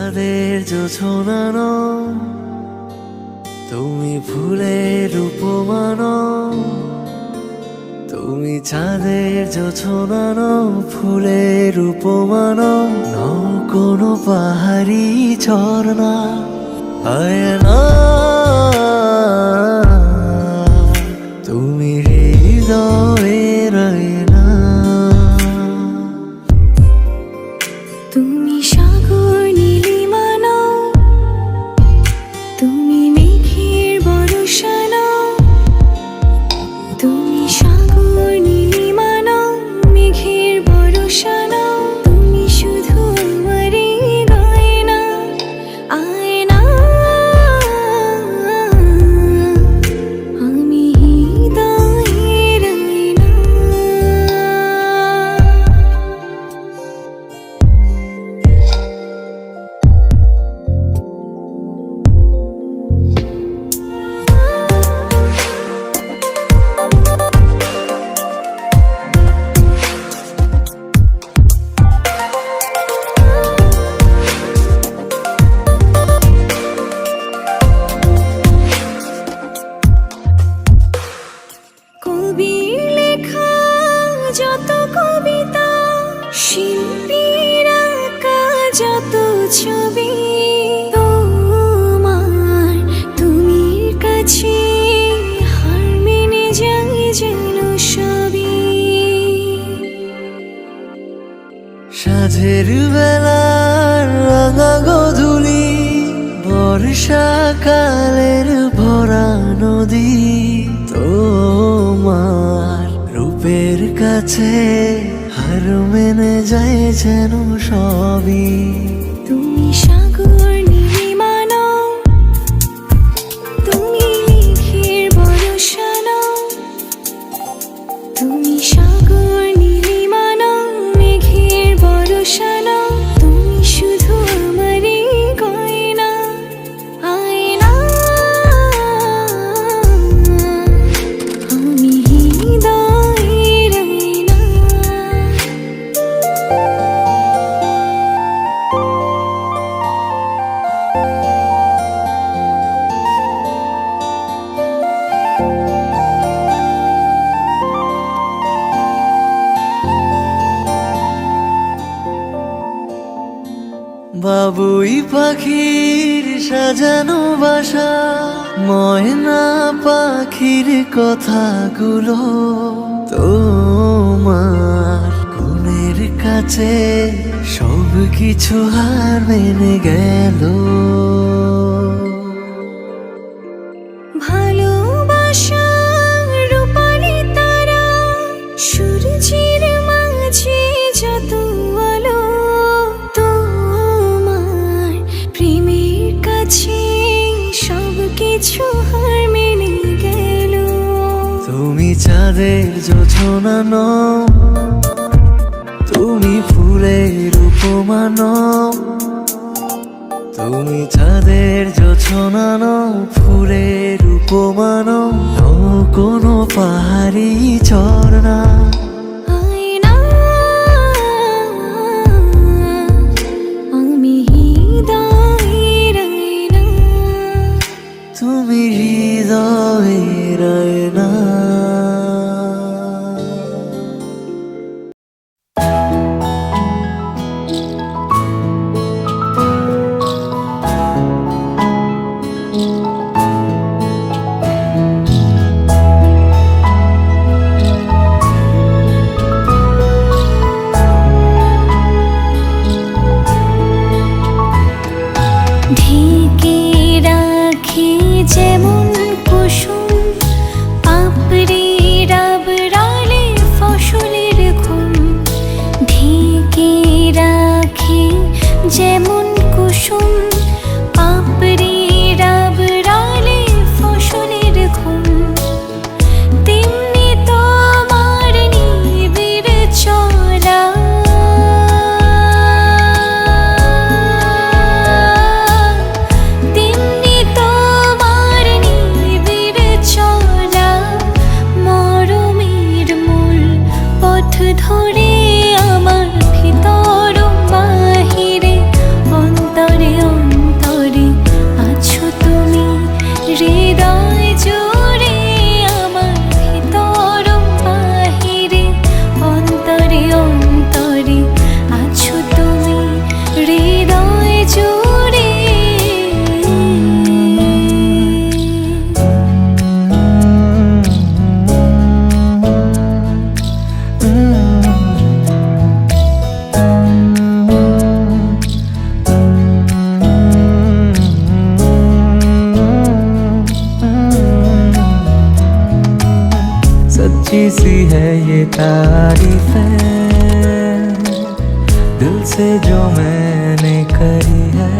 চাঁদের জোছনা নও, তুমি ফুলের উপমা নও। তুমি চাঁদের জোছনা নও, ফুলের উপমা নও, নও কোনো পাহাড়ি ঝর্ণা। আয়না তুমি হৃদয়ের আয়না। তুমি সাগর নীলিমা নও, তুমি মেঘের বর্ষা নও। তুমি সাগর নীলিমা নও, মেঘের বর্ষা নও। তুমি শুধু আমারই গয়না, আয়না। আমি হৃদয়ের আয়না। কবির লেখা যত কবিতা, শিল্পীর আঁকা যত ছবি, তোমার তুমির কাছে হার মেনে যাই যেন সবই। সাঁঝের বেলার রাঙা গোধূলি, বর্ষাকালের ভরা নদী, তোমার রূপের কাছে হার মেনে যায় যেন সবই। তুমি সাগর নীলিমা নও, তুমি মেঘের বর্ষা নও। তুমি সাগর নীলিমা নও, মেঘের বর্ষা নও। তুমি শুধু আমারই গয়না, আয়না। আমি হৃদয়ের আয়না। বাবুই পাখির সাজানো বাসা, ময়না পাখির কথাগুলো তোমার গুণের কাছে সব কিছু হার মেনে গেল। ভালোবাসা রূপালি তারা, সূর্যের মাঝে যত আলো, তোমার প্রেমের কাছে সব কিছু হার মেনে গেল। তুমি চাঁদের জোছনা নও, তুমি ফুলের উপমা নও। তুমি চাঁদের জোছনা নও, ফুলের উপমা নও, নও কোনো পাহাড়ি ঝর্ণা। আয়না। আমি হৃদয়ের আয়না। তুমি হৃদয়ের আয়না। ঢেকে রাখি যেমন কুসুম ऊंची सी है ये तारीफें दिल से जो मैंने करी है,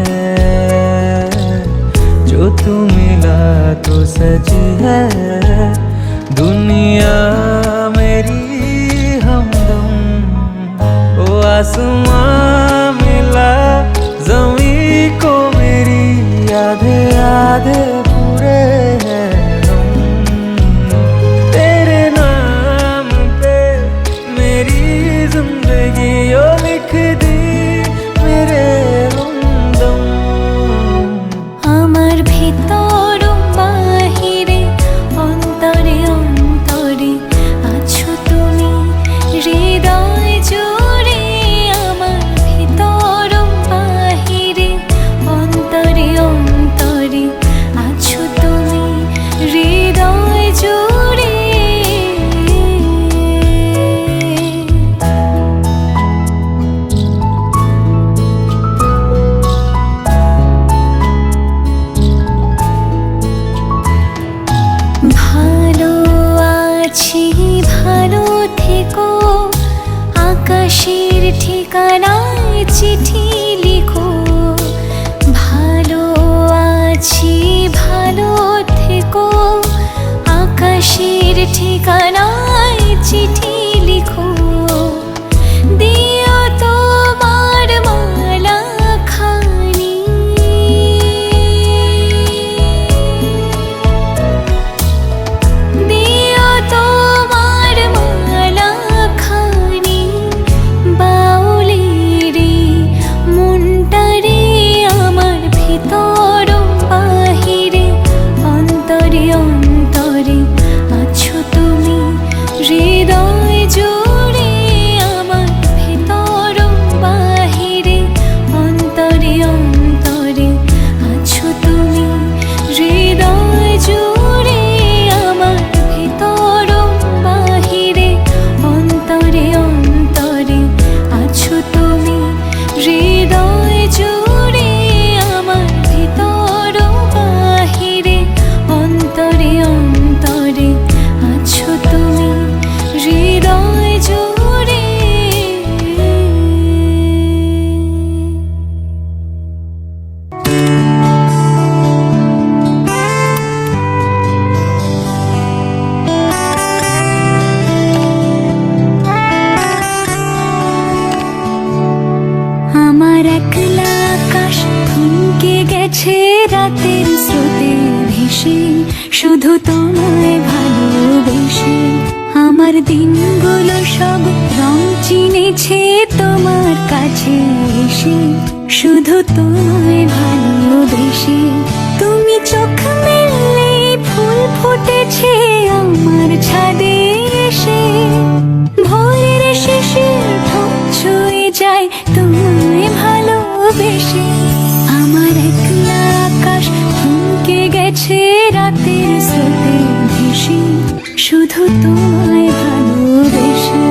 जो तू मिला तो सजी है दुनिया मेरी हमदम। ओ आसमां मिला ज़मीं को मेरी, आधे आधे पूरे हैं हम। तेरे नाम पे मेरी जिंदगी ओ लिख दी मेरे हमदम। আমার ভিতর বাহিরে অন্তরে অন্তরে আছো তুমি হৃদয় জুড়ে। আমার ভিতর বাহিরে অন্তরে অন্তরে আছো তুমি হৃদয় জুড়ে। ভালো আছি ভালো থেকো, আকাশের ঠিকানায় চিঠি লিখো। ভালো আছি ভালো থেকো, আকাশের ঠিকানায় চিঠি লিখো। দিও তোমার মালা খানি, দিও তোমার মালা খানি। বাউলেরে মনটারে আমার ভিতর বাহিরে অন্তরে অন্তরে আছো তুমি হৃদয় জুড়ে। আমার ভিতর বাহিরে অন্তরে অন্তরে আছো তুমি হৃদয় জুড়ে। আমার ভিতর বাহিরে অন্তরে অন্তরে আছো তুমি হৃদয় জুড়ে। আমার ভিতর বাহিরে অন্তরে অন্তরে আছো তুমি হৃদয় জুড়ে। আমার একলা আকাশ থমকে গেছে রাতের স্রোতে ভেসে, শুধু তোমায় ভালোবেসে। আমার দিনগুলো সব রং চিনেছে তোমার কাছে এসে, শুধু তোমায় ভালোবেসে। তুমি চোখ মেললে ফুল ফুটেছে আমার ছাদে এসে, ভোরের শিশির ঠোঁট ছুঁয়ে যায় তোমায় ভালোবেসে। আমার একলা আকাশ থমকে গেছে রাতের স্রোতে ভেসে, শুধু তোমায় ভালোবেসে।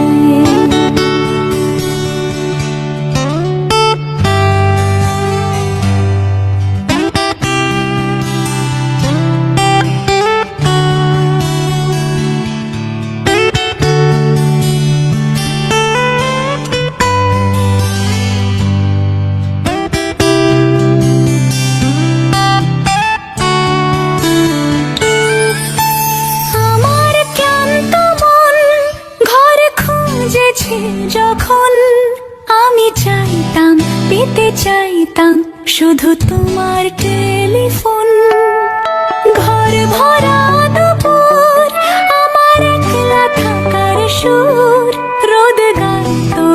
আমার ক্লান্ত মন ঘরে খুঁজেছে যখন, আমি চাইতাম পেতে চাইতাম শুধু তোমার টেলিফোন। ঘর ভরা দুপুর আমার একলা থাকার সুর, রোদ গাইতো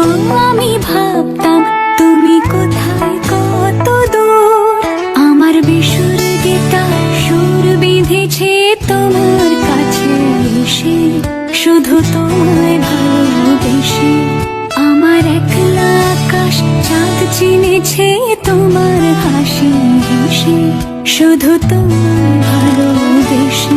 আমি ভাবতাম তুমি কোথায় কত দূর। আমার বেসুর গীতার সুর বিঁধেছে তোমার কাছে এসে, শুধু তোমায় ভালোবেসে। আমার একলা আকাশ চাঁদ চিনেছে তোমার হাসি হেসে, শুধু তোমায় ভালোবেসে।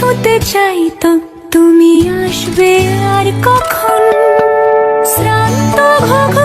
ছুতে চাইতো তুমি আসবে আর কখন শ্রান্ত ভোগ